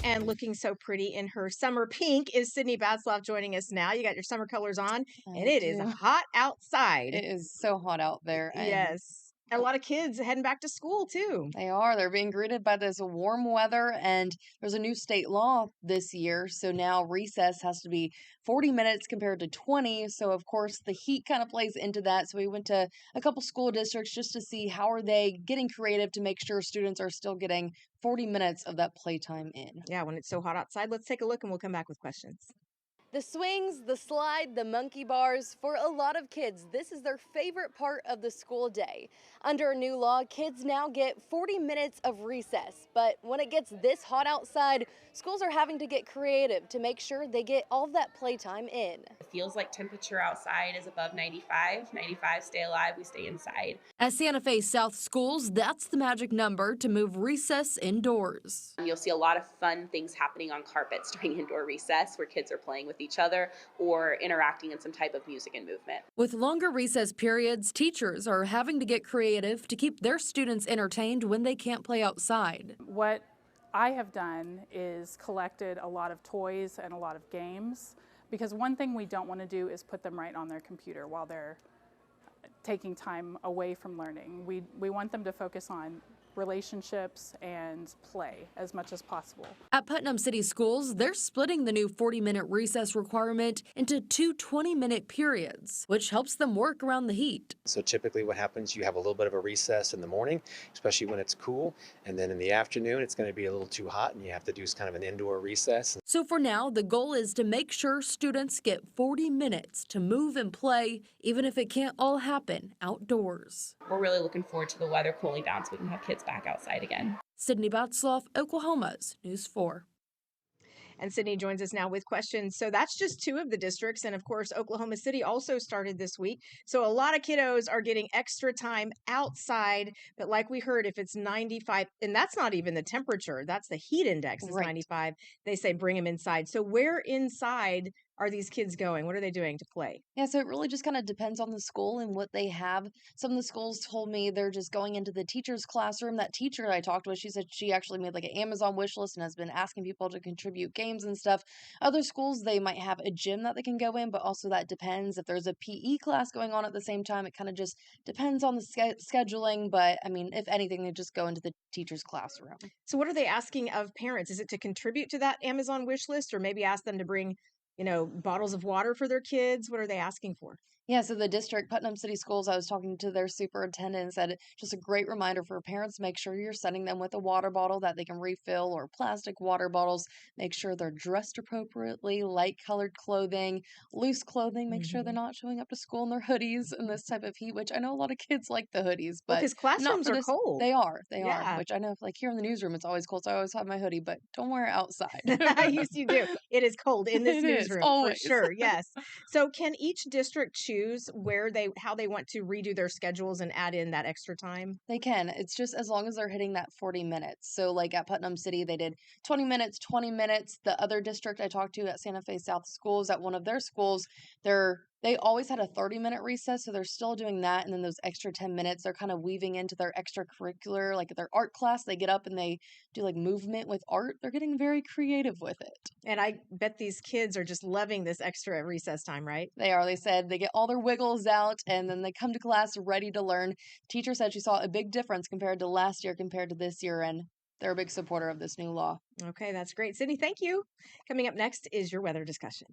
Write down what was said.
And looking so pretty in her summer pink is Sydney Batzloff joining us now. You got your summer colors on, and I it is do. hot outside. It is so hot out there, and Yes. A lot of kids heading back to school, too. they are. They're being greeted by this warm weather, and there's a new state law this year. So now recess has to be 40 minutes compared to 20. So of course the heat kind of plays into that. So we went to a couple school districts just to see how are they getting creative to make sure students are still getting 40 minutes of that playtime in. Yeah, when it's so hot outside. Let's take a look and we'll come back with questions. The swings, the slide, the monkey bars, for a lot of kids, this is their favorite part of the school day. Under a new law, kids now get 40 minutes of recess. But when it gets this hot outside, schools are having to get creative to make sure they get all of that playtime in. It feels like temperature outside is above 95. 95, stay alive, we stay inside. At Santa Fe South Schools, that's the magic number to move recess indoors. You'll see a lot of fun things happening on carpets during indoor recess where kids are playing with each other or interacting in some type of music and movement. With longer recess periods, teachers are having to get creative to keep their students entertained when they can't play outside. What I have done is collected a lot of toys and a lot of games, because one thing we don't want to do is put them right on their computer while they're taking time away from learning. We want them to focus on relationships and play as much as possible. At Putnam City Schools, they're splitting the new 40-minute recess requirement into two 20-minute periods, which helps them work around the heat. So typically what happens, you have a little bit of a recess in the morning, especially when it's cool, and then in the afternoon it's going to be a little too hot and you have to do kind of an indoor recess. So for now, the goal is to make sure students get 40 minutes to move and play, even if it can't all happen outdoors. We're really looking forward to the weather cooling down so we can have kids back outside again. Sydney Batzloff, Oklahoma's News 4. And Sydney joins us now with questions. So that's just two of the districts. And of course, Oklahoma City also started this week. So a lot of kiddos are getting extra time outside. But like we heard, if it's 95, and that's not even the temperature, that's the heat index is 95, they say bring them inside. So where inside are these kids going? What are they doing to play? Yeah, so it really just kind of depends on the school and what they have. Some of the schools told me they're just going into the teacher's classroom. That teacher I talked with, she said she actually made like an Amazon wish list and has been asking people to contribute games and stuff. Other schools, they might have a gym that they can go in, but also that depends if there's a PE class going on at the same time. It kind of just depends on the scheduling. But I mean, if anything, they just go into the teacher's classroom. So what are they asking of parents? Is it to contribute to that Amazon wish list, or maybe ask them to bring bottles of water for their kids? What are they asking for? Yeah, so the district, Putnam City Schools, I was talking to their superintendent and said just a great reminder for parents, make sure you're sending them with a water bottle that they can refill or plastic water bottles. Make sure they're dressed appropriately, light colored clothing, loose clothing. Make sure they're not showing up to school in their hoodies in this type of heat, which I know a lot of kids like the hoodies, but because classrooms are cold. They are, which I know like here in the newsroom, it's always cold. So I always have my hoodie, but don't wear it outside. Yes, you do. It is cold in this newsroom always. For sure. Yes. So can each district choose how they want to redo their schedules and add in that extra time? They can. It's just as long as they're hitting that 40 minutes. So like at Putnam City, they did 20 minutes, 20 minutes. The other district I talked to at Santa Fe South Schools, at one of their schools, they always had a 30-minute recess, so they're still doing that. And then those extra 10 minutes, they're kind of weaving into their extracurricular, like their art class. They get up and they do like movement with art. They're getting very creative with it. And I bet these kids are just loving this extra recess time, right? They are. They said they get all their wiggles out and then they come to class ready to learn. Teacher said she saw a big difference compared to last year compared to this year, and they're a big supporter of this new law. Okay, that's great. Sydney, thank you. Coming up next is your weather discussion.